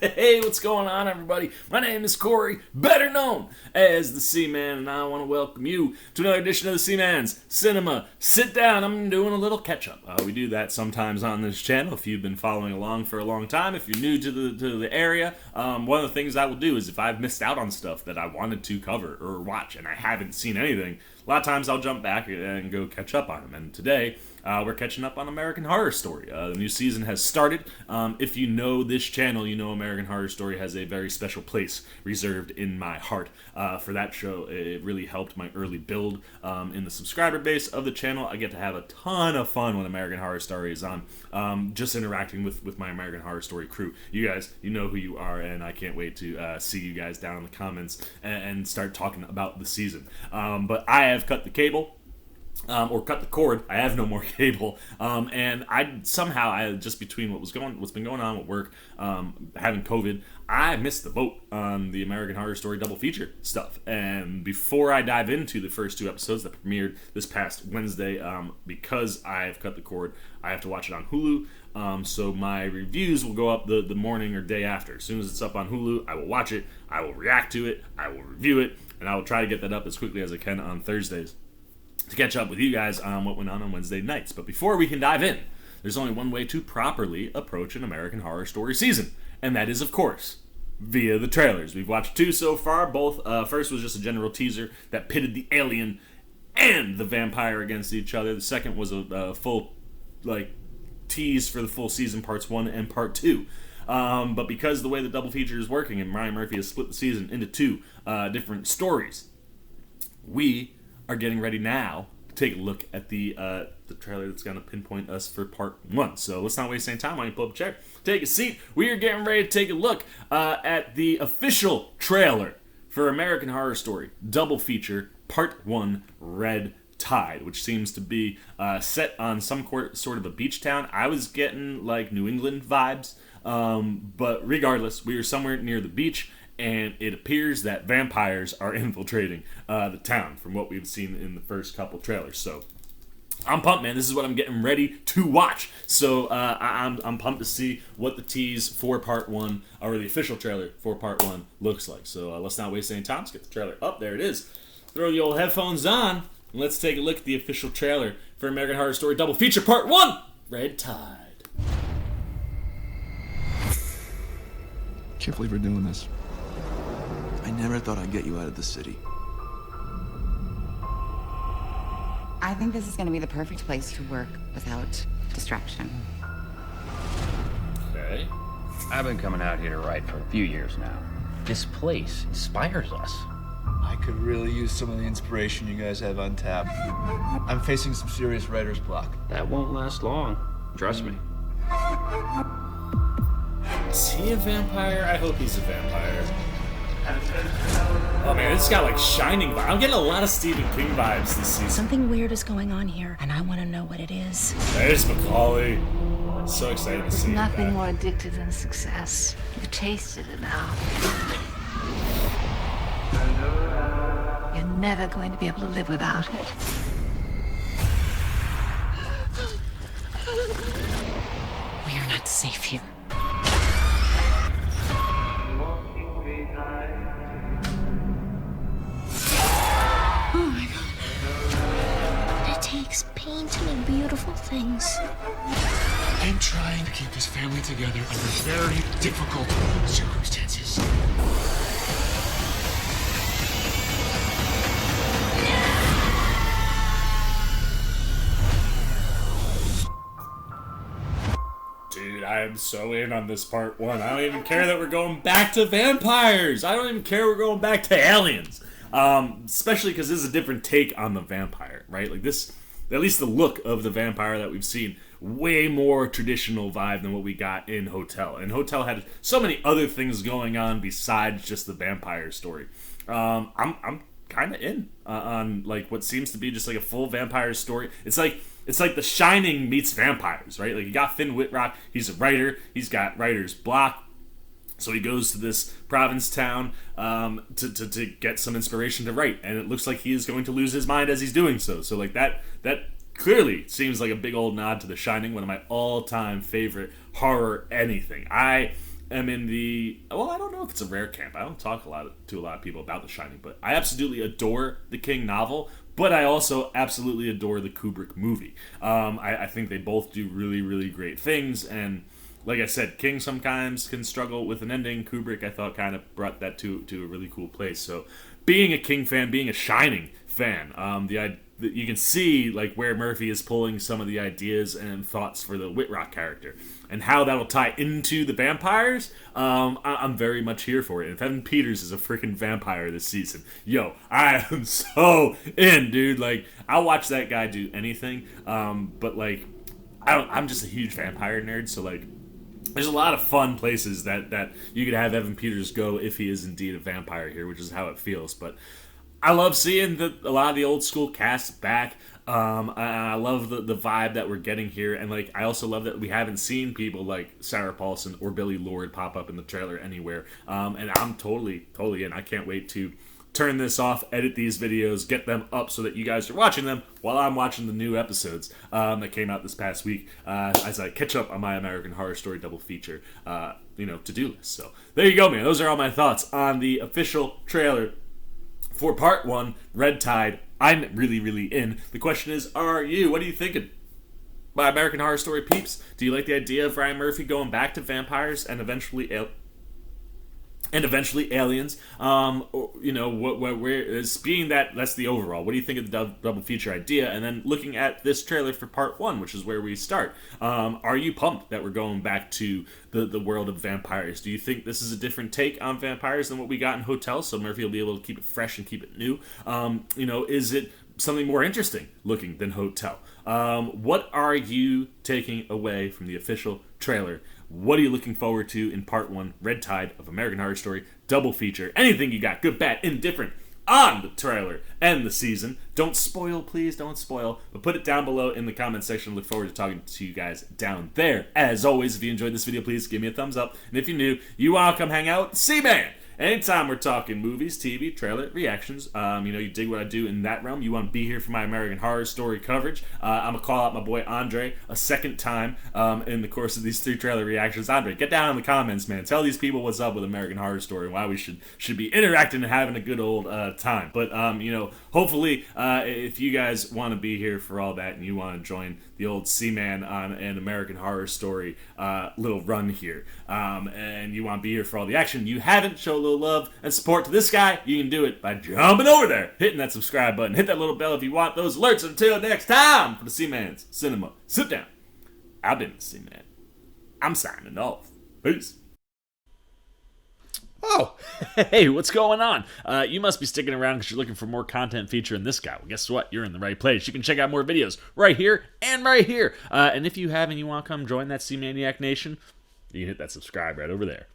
Hey, what's going on, everybody? My name is Corey, better known as the Seaman, and I want to welcome you to another edition of the Seaman's Cinema Sit Down. I'm doing a little catch-up. We do that sometimes on this channel. If you've been following along for a long time, if you're new to the area, one of the things I will do is if I've missed out on stuff that I wanted to cover or watch and I haven't seen anything, a lot of times I'll jump back and go catch up on them. And today, we're catching up on American Horror Story. The new season has started. If you know this channel, you know American Horror Story has a very special place reserved in my heart. For that show, it really helped my early build in the subscriber base of the channel. I get to have a ton of fun when American Horror Story is on, just interacting with my American Horror Story crew. You guys, you know who you are, and I can't wait to see you guys down in the comments and start talking about the season. But I have cut the cable. Or cut the cord. I have no more cable, and I just between what's been going on with work, having COVID, I missed the boat on the American Horror Story double feature stuff. And before I dive into the first two episodes that premiered this past Wednesday, because I've cut the cord, I have to watch it on Hulu. So my reviews will go up the morning or day after. As soon as it's up on Hulu, I will watch it, I will react to it, I will review it, and I will try to get that up as quickly as I can on Thursdays to catch up with you guys on what went on Wednesday nights. But before we can dive in, there's only one way to properly approach an American Horror Story season, and that is, of course, via the trailers. We've watched two so far. Both first was just a general teaser that pitted the alien and the vampire against each other. The second was a full tease for the full season, parts 1 and part 2. But because the way the double feature is working and Ryan Murphy has split the season into two different stories, we are getting ready now to take a look at the trailer that's going to pinpoint us for part 1. So let's not waste any time. Why don't you pull up a chair, take a seat. We are getting ready to take a look at the official trailer for American Horror Story double feature part 1, Red Tide, which seems to be set on some sort of a beach town. I was getting like New England vibes, but regardless, we are somewhere near the beach. And it appears that vampires are infiltrating the town from what we've seen in the first couple trailers. So I'm pumped, man. This is what I'm getting ready to watch. So I'm pumped to see what the tease for part 1, or the official trailer for part 1 looks like. So let's not waste any time. Let's get the trailer up. There it is. Throw the old headphones on, and let's take a look at the official trailer for American Horror Story double feature part 1, Red Tide. Can't believe we're doing this. I never thought I'd get you out of the city. I think this is going to be the perfect place to work without distraction. Okay. I've been coming out here to write for a few years now. This place inspires us. I could really use some of the inspiration you guys have on tap. I'm facing some serious writer's block. That won't last long. Trust me. Is he a vampire? I hope he's a vampire. Oh man, it's got like Shining vibes. I'm getting a lot of Stephen King vibes this season. Something weird is going on here, and I want to know what it is. There's Macaulay. So excited to There's see nothing that. more addictive than success. You've tasted it now. You're never going to be able to live without it. We are not safe here. It takes pain to make beautiful things. I'm trying to keep this family together under very difficult circumstances. Dude, I am so in on this part 1. I don't even care that we're going back to vampires. I don't even care we're going back to aliens. Especially because this is a different take on the vampire, right? Like this, at least the look of the vampire that we've seen, way more traditional vibe than what we got in Hotel. And Hotel had so many other things going on besides just the vampire story. I'm kind of in on like what seems to be just like a full vampire story. It's like The Shining meets vampires, right? Like you got Finn Whitrock, he's a writer, he's got writer's block. So he goes to this province town to get some inspiration to write, and it looks like he is going to lose his mind as he's doing so. So like that clearly seems like a big old nod to The Shining, one of my all-time favorite horror anything. I am in the, well, I don't know if it's a rare camp. I don't talk to a lot of people about The Shining, but I absolutely adore the King novel. But I also absolutely adore the Kubrick movie. I think they both do really, really great things. And like I said, King sometimes can struggle with an ending. Kubrick, I thought, kind of brought that to a really cool place. So being a King fan, being a Shining fan, you can see like where Murphy is pulling some of the ideas and thoughts for the Whitrock character and how that'll tie into the vampires. I'm very much here for it. And if Evan Peters is a freaking vampire this season, yo, I am so in, dude. Like, I'll watch that guy do anything. But like, I'm just a huge vampire nerd, so like, there's a lot of fun places that you could have Evan Peters go if he is indeed a vampire here, which is how it feels. But I love seeing a lot of the old school cast back. I love the vibe that we're getting here, and like I also love that we haven't seen people like Sarah Paulson or Billy Lord pop up in the trailer anywhere. And I'm totally in. I can't wait to turn this off, edit these videos, get them up so that you guys are watching them while I'm watching the new episodes that came out this past week as I catch up on my American Horror Story double feature to-do list. So there you go, man. Those are all my thoughts on the official trailer for part 1, Red Tide. I'm really, really in. The question is, are you? What are you thinking? My American Horror Story peeps, do you like the idea of Ryan Murphy going back to vampires and eventually aliens? Being that's the overall. What do you think of the double feature idea? And then looking at this trailer for part 1, which is where we start. Are you pumped that we're going back to the world of vampires? Do you think this is a different take on vampires than what we got in Hotel? So Murphy will be able to keep it fresh and keep it new. Is it something more interesting looking than Hotel? What are you taking away from the official trailer? What are you looking forward to in part 1, Red Tide of American Horror Story double feature? Anything you got, good, bad, indifferent, on the trailer and the season. Don't spoil, please, don't spoil. But put it down below in the comment section. Look forward to talking to you guys down there. As always, if you enjoyed this video, please give me a thumbs up. And if you're new, you want to come hang out, C-Man! Anytime we're talking movies, TV, trailer, reactions, you dig what I do in that realm, you want to be here for my American Horror Story coverage, I'm going to call out my boy Andre a second time in the course of these 3 trailer reactions. Andre, get down in the comments, man. Tell these people what's up with American Horror Story and why we should be interacting and having a good old time. But, hopefully, if you guys want to be here for all that and you want to join the old C-Man on an American Horror Story little run here, and you want to be here for all the action, you haven't shown a little love and support to this guy, you can do it by jumping over there, hitting that subscribe button, hit that little bell if you want those alerts. Until next time, for the C-Man's Cinema Sit Down, I've been the C-Man. I'm signing off. Peace. Oh, hey, what's going on? You must be sticking around because you're looking for more content featuring this guy. Well, guess what? You're in the right place. You can check out more videos right here and right here. And if you have and you want to come join that C-Maniac Nation, you can hit that subscribe right over there.